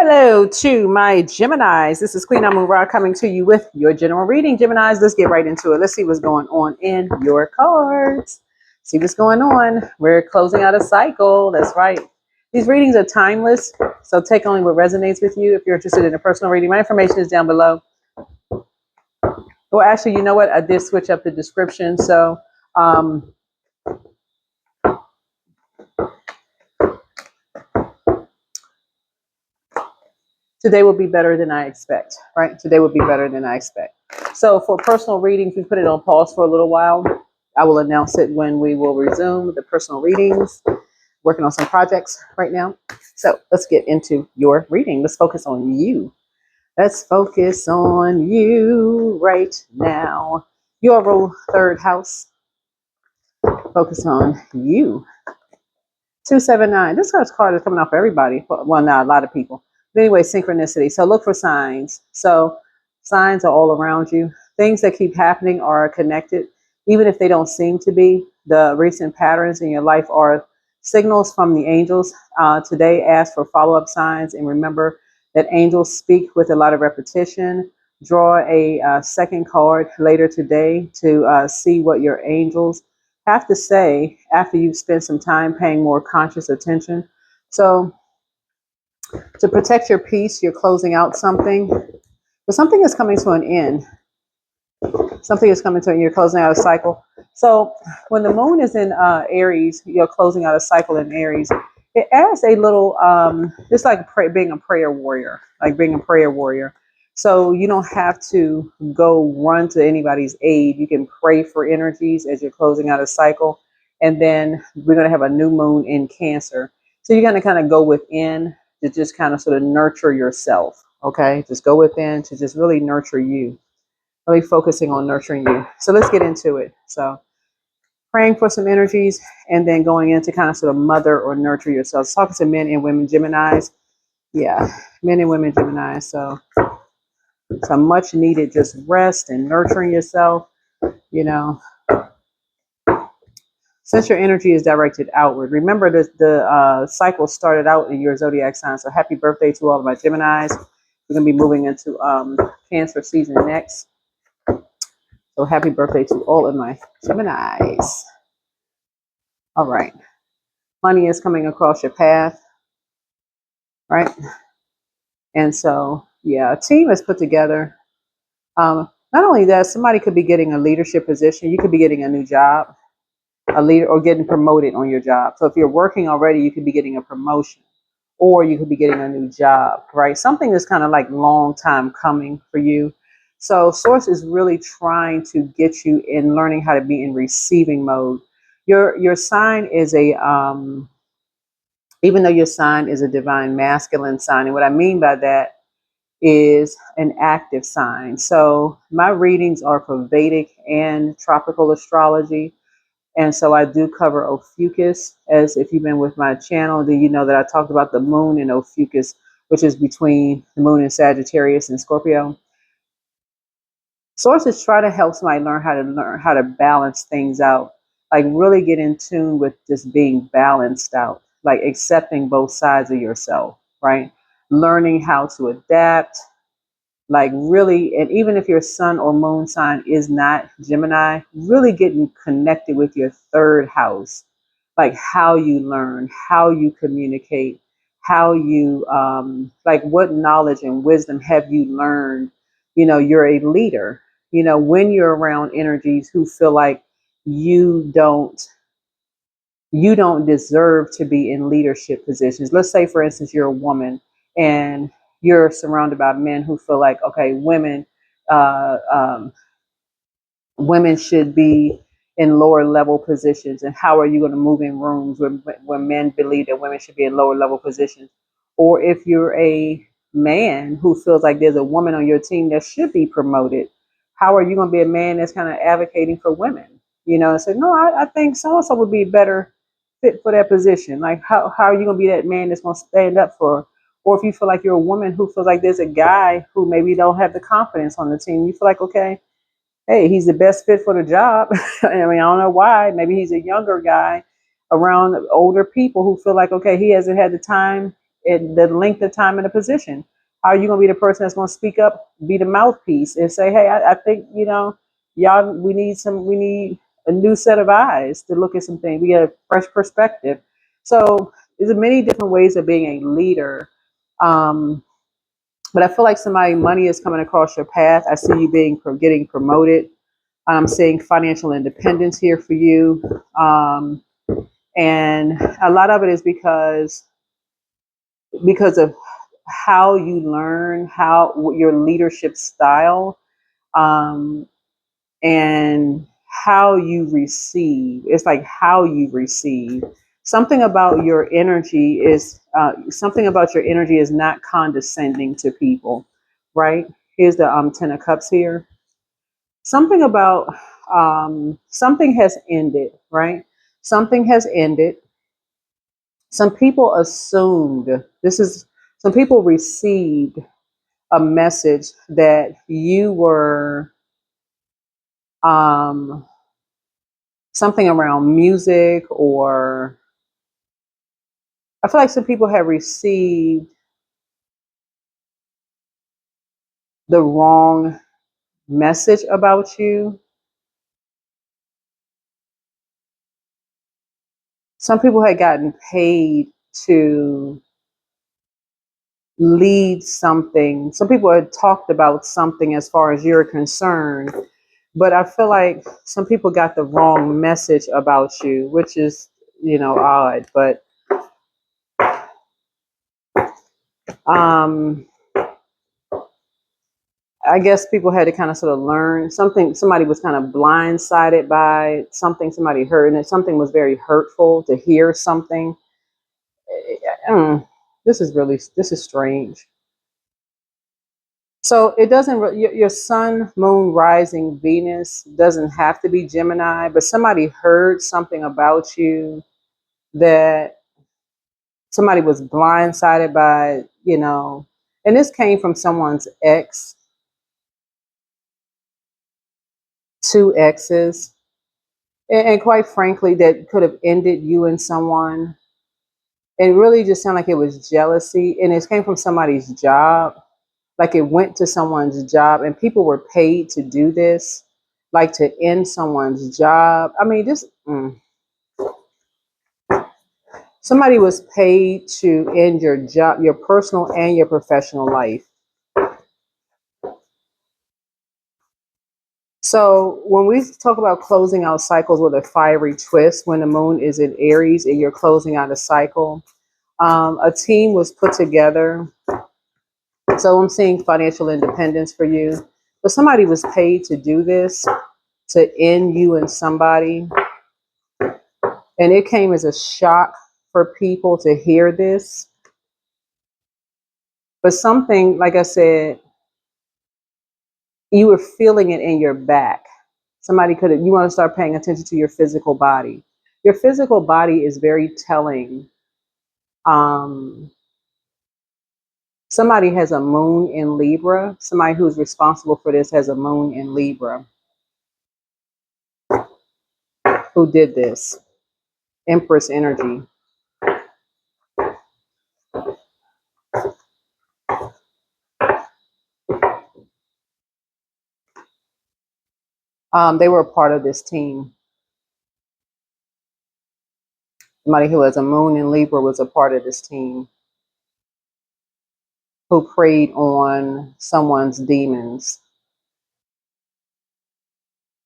Hello to my Geminis. This is Queen Amun Ra coming to you with your general reading. Geminis, let's get right into it. Let's see what's going on in your cards. See what's going on. We're closing out a cycle. That's right. These readings are timeless, so take only what resonates with you. If you're interested in a personal reading, my information is down below. Well, actually, you know what? I did switch up the description. So, today will be better than I expect, right? Today will be better than I expect. So for personal readings, we put it on pause for a little while. I will announce it when we will resume the personal readings. Working on some projects right now. So let's get into your reading. Let's focus on you. Let's focus on you right now. Your rule, third house. Focus on you. 279. This card is coming out for everybody. Well, not a lot of people. But anyway, synchronicity. So look for signs. So signs are all around you. Things that keep happening are connected, even if they don't seem to be. The recent patterns in your life are signals from the angels. Today, ask for follow-up signs and remember that angels speak with a lot of repetition. Draw a second card later today to see what your angels have to say after you've spent some time paying more conscious attention. So to protect your peace, you're closing out something, but something is coming to an end. Something is coming to an end. You're closing out a cycle. So when the moon is in Aries, you're closing out a cycle in Aries. It adds a little, it's like being a prayer warrior, So you don't have to go run to anybody's aid. You can pray for energies as you're closing out a cycle. And then we're going to have a new moon in Cancer. So you're going to kind of go within to just kind of sort of nurture yourself. Okay. Just go within to just really nurture you, really focusing on nurturing you. So let's get into it. So praying for some energies and then going into kind of sort of mother or nurture yourself. Talking to men and women Geminis. Yeah, men and women Geminis. So some much needed just rest and nurturing yourself, you know. Since your energy is directed outward, remember that the cycle started out in your zodiac sign. So happy birthday to all of my Geminis. We're going to be moving into Cancer season next. So happy birthday to all of my Geminis. All right. Money is coming across your path, right? And so, yeah, a team is put together. Not only that, somebody could be getting a leadership position. You could be getting a new job, a leader, or getting promoted on your job. So if you're working already, you could be getting a promotion or you could be getting a new job, right? Something that's kind of like long time coming for you. So Source is really trying to get you in learning how to be in receiving mode. Your sign is a even though your sign is a divine masculine sign, and what I mean by that is an active sign. So my readings are for Vedic and tropical astrology. And so I do cover Ophiuchus. As if you've been with my channel, then you know that I talked about the moon in Ophiuchus, which is between the moon in Sagittarius and Scorpio. Sources try to help somebody learn how to balance things out, like really get in tune with just being balanced out, like accepting both sides of yourself, right? Learning how to adapt, like really, and even if your sun or moon sign is not Gemini, really getting connected with your third house, like how you learn, how you communicate, how you like what knowledge and wisdom have you learned. You're a leader. When you're around energies who feel like you don't you don't deserve to be in leadership positions. Let's say, for instance, you're a woman and you're surrounded by men who feel like, okay, uh, um, women should be in lower level positions. And how are you going to move in rooms where men believe that women should be in lower level positions? Or if you're a man who feels like there's a woman on your team that should be promoted, how are you going to be a man that's kind of advocating for women? And say, no, I think so and so would be better fit for that position. Like, how are you going to be that man that's going to stand up for? Or if you feel like you're a woman who feels like there's a guy who maybe don't have the confidence on the team, you feel like, okay, hey, he's the best fit for the job. I mean, I don't know why. Maybe he's a younger guy around older people who feel like, okay, he hasn't had the time the length of time in a position. How are you going to be the person that's going to speak up, be the mouthpiece, and say, "Hey, I think y'all, we need a new set of eyes to look at some things. We get a fresh perspective." So there's many different ways of being a leader. Um, but I feel like money is coming across your path. I see you getting promoted. I'm seeing financial independence here for you. And a lot of it is because of how you learn, how your leadership style, um, and how you receive. It's like how you receive. Something about your energy is not condescending to people, right? Here's the 10 of cups here. Something has ended, right? Something has ended. Some people assumed this is some people received a message that you were um, something around music, or I feel like some people have received the wrong message about you. Some people had gotten paid to lead something. Some people had talked about something as far as you're concerned, but I feel like some people got the wrong message about you, which is, odd. But um, I guess people had to kind of sort of learn something. Somebody was kind of blindsided by something somebody heard, and something was very hurtful to hear something. This is strange. So it doesn't, your sun, moon, rising, Venus doesn't have to be Gemini, but somebody heard something about you that somebody was blindsided by, and this came from someone's ex, two exes, and quite frankly, that could have ended you and someone. It really just sounded like it was jealousy, and it came from somebody's job. Like it went to someone's job, and people were paid to do this, like to end someone's job. I mean, somebody was paid to end your job, your personal and your professional life. So when we talk about closing out cycles with a fiery twist, when the moon is in Aries and you're closing out a cycle, a team was put together. So I'm seeing financial independence for you, but somebody was paid to do this, to end you and somebody. And it came as a shock for people to hear this. But something, like I said, you were feeling it in your back. You want to start paying attention to your physical body. Your physical body is very telling. Um, Somebody has a moon in Libra. Somebody who's responsible for this has a moon in Libra. Who did this? Empress energy. They were a part of this team. Somebody who has a moon in Libra was a part of this team, who preyed on someone's demons.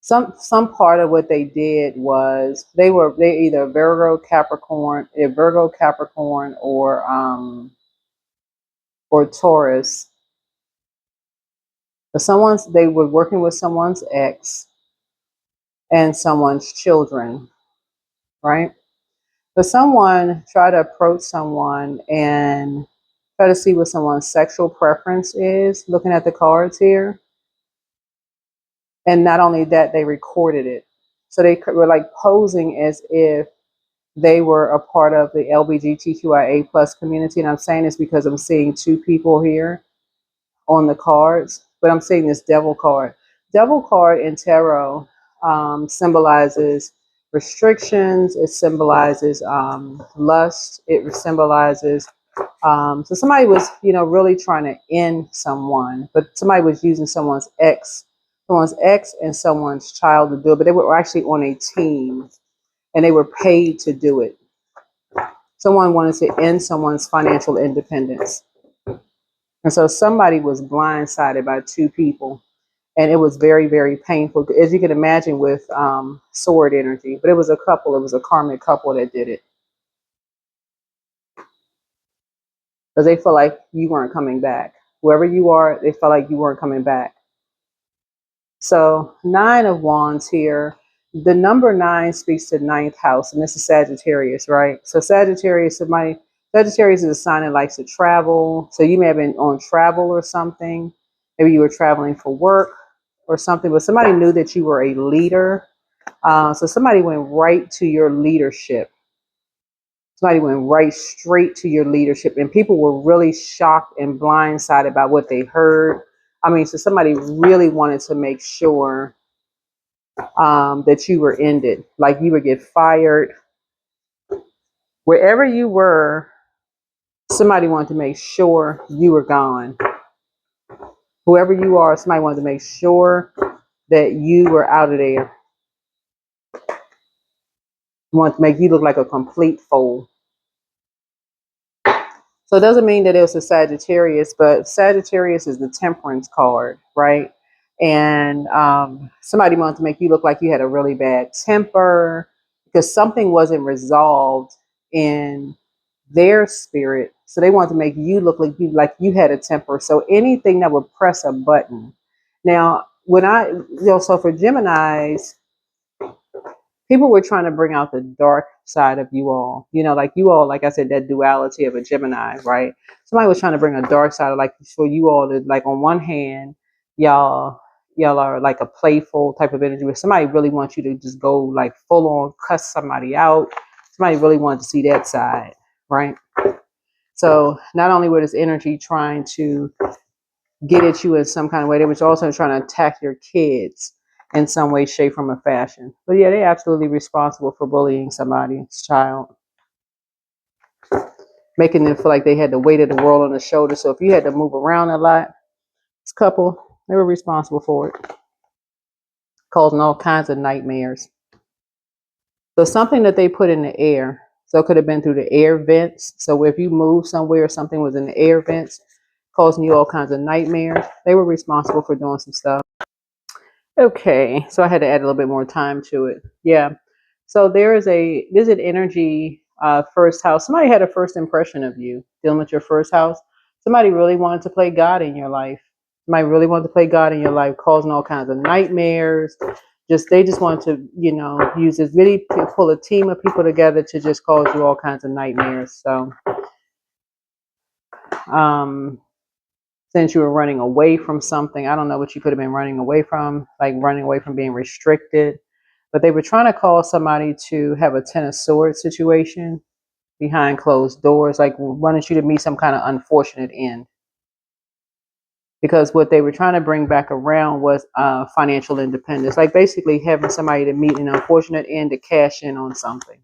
Some part of what they did was they either Virgo Capricorn or Taurus. But they were working with someone's ex and someone's children, right? But someone tried to approach someone and try to see what someone's sexual preference is, looking at the cards here. And not only that, they recorded it. So they were like posing as if they were a part of the LGBTQIA plus community. And I'm saying this because I'm seeing two people here on the cards, but I'm seeing this devil card. Devil card in tarot symbolizes restrictions. It symbolizes lust. It symbolizes So somebody was, really trying to end someone, but somebody was using someone's ex and someone's child to do it, but they were actually on a team and they were paid to do it. Someone wanted to end someone's financial independence. And so somebody was blindsided by two people. And it was very, very painful, as you can imagine, with sword energy. But it was a couple, it was a karmic couple that did it. Because they felt like you weren't coming back. Whoever you are, they felt like you weren't coming back. So 9 of Wands here. The number 9 speaks to ninth house, and this is Sagittarius, right? So Sagittarius is a sign that likes to travel. So you may have been on travel or something. Maybe you were traveling for work or something, but somebody knew that you were a leader. So somebody went right to your leadership. Somebody went right straight to your leadership, and people were really shocked and blindsided by what they heard. I mean, so somebody really wanted to make sure that you were ended, like you would get fired. Wherever you were, somebody wanted to make sure you were gone. Whoever you are, somebody wanted to make sure that you were out of there. Want to make you look like a complete fool. So it doesn't mean that it was a Sagittarius, but Sagittarius is the temperance card, right? And somebody wanted to make you look like you had a really bad temper because something wasn't resolved in their spirit. So they wanted to make you look like you had a temper. So anything that would press a button. Now, so for Geminis, people were trying to bring out the dark side of you all. Like you all, like I said, that duality of a Gemini, right? Somebody was trying to bring a dark side of, like, for you all to, like, on one hand, y'all are like a playful type of energy where somebody really wants you to just go like full on cuss somebody out. Somebody really wanted to see that side, right? So not only was this energy trying to get at you in some kind of way, they was also trying to attack your kids in some way, shape, form, or fashion. But yeah, they're absolutely responsible for bullying somebody's child, making them feel like they had the weight of the world on their shoulders. So if you had to move around a lot, this couple, they were responsible for it, causing all kinds of nightmares. So something that they put in the air. So it could have been through the air vents. So if you moved somewhere, something was in the air vents, causing you all kinds of nightmares. They were responsible for doing some stuff. Okay, so I had to add a little bit more time to it. Yeah. So there's an energy, first house. Somebody had a first impression of you dealing with your first house. Somebody really wanted to play God in your life. Somebody really wanted to play God in your life, causing all kinds of nightmares. They just want to, use this, really pull a team of people together to just cause you all kinds of nightmares. So, since you were running away from something, I don't know what you could have been running away from, like running away from being restricted. But they were trying to call somebody to have a Ten of Swords situation behind closed doors, like wanted you to meet some kind of unfortunate end. Because what they were trying to bring back around was financial independence, like basically having somebody to meet an unfortunate end to cash in on something.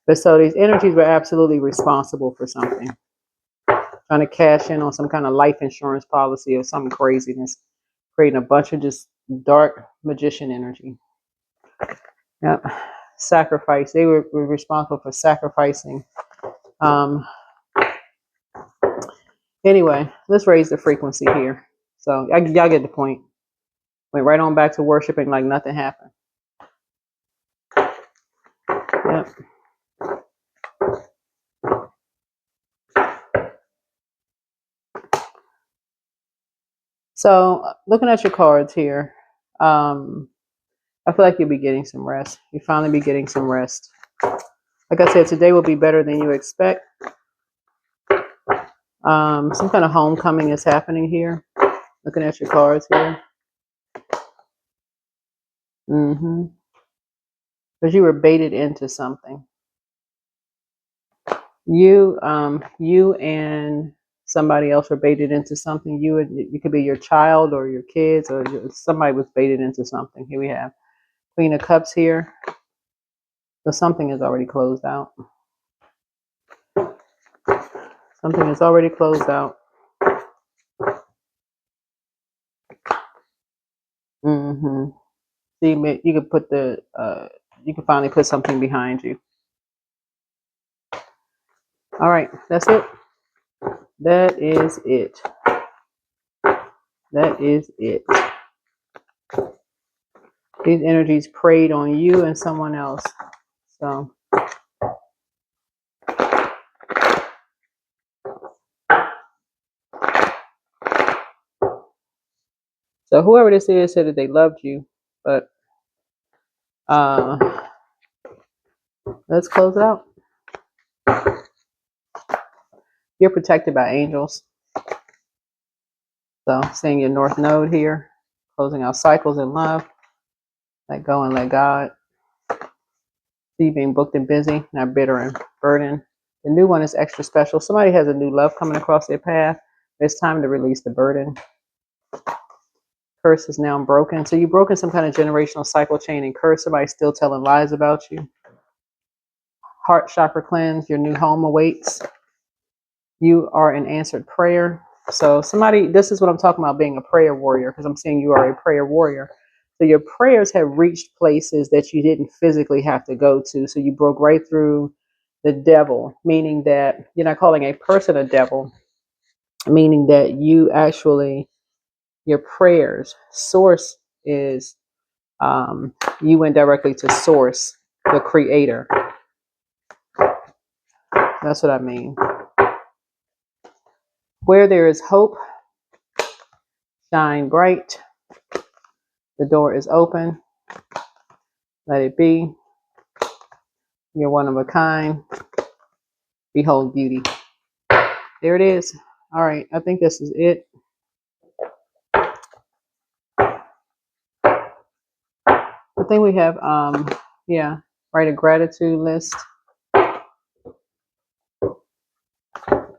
But so these energies were absolutely responsible for something, trying to cash in on some kind of life insurance policy or some craziness, creating a bunch of just dark magician energy. Yep. Sacrifice. They were responsible for sacrificing. Anyway, let's raise the frequency here. So y'all get the point. Went right on back to worshiping like nothing happened. Yep. So looking at your cards here, I feel like you'll be getting some rest. You finally be getting some rest. Like I said, today will be better than you expect. Some kind of homecoming is happening here. Looking at your cards here. Because you were baited into something. You and somebody else were baited into something. You could be your child or your kids, or somebody was baited into something. Here we have Queen of Cups here. So something is already closed out. Something is already closed out. Mm-hmm. See, you could put the, you can finally put something behind you. All right, that's it. That is it. That is it. These energies preyed on you and someone else. So whoever this is said that they loved you, but let's close it out. You're protected by angels. So seeing your North Node here, closing out cycles in love. Let go and let God. See you being booked and busy, not bitter and burdened. The new one is extra special. Somebody has a new love coming across their path. It's time to release the burden. Curse is now broken. So you've broken some kind of generational cycle chain and curse. Somebody's still telling lies about you. Heart chakra cleanse. Your new home awaits. You are an answered prayer. So somebody, this is what I'm talking about, being a prayer warrior, because I'm saying you are a prayer warrior. So your prayers have reached places that you didn't physically have to go to. So you broke right through the devil, meaning that you're not calling a person a devil, meaning that you actually, your prayers, source is, you went directly to source, the creator. That's what I mean. Where there is hope, shine bright. The door is open. Let it be. You're one of a kind. Behold beauty. There it is. All right. I think this is it. I think we have, yeah, write a gratitude list.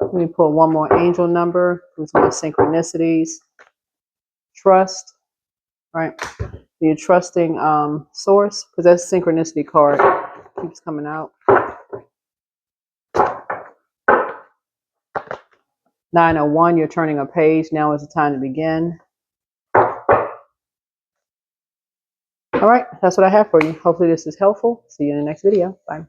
Let me pull one more angel number. Who's my synchronicities? Trust. Right. You're trusting source, because that synchronicity card keeps coming out. 901, you're turning a page. Now is the time to begin. All right, that's what I have for you. Hopefully this is helpful. See you in the next video. Bye.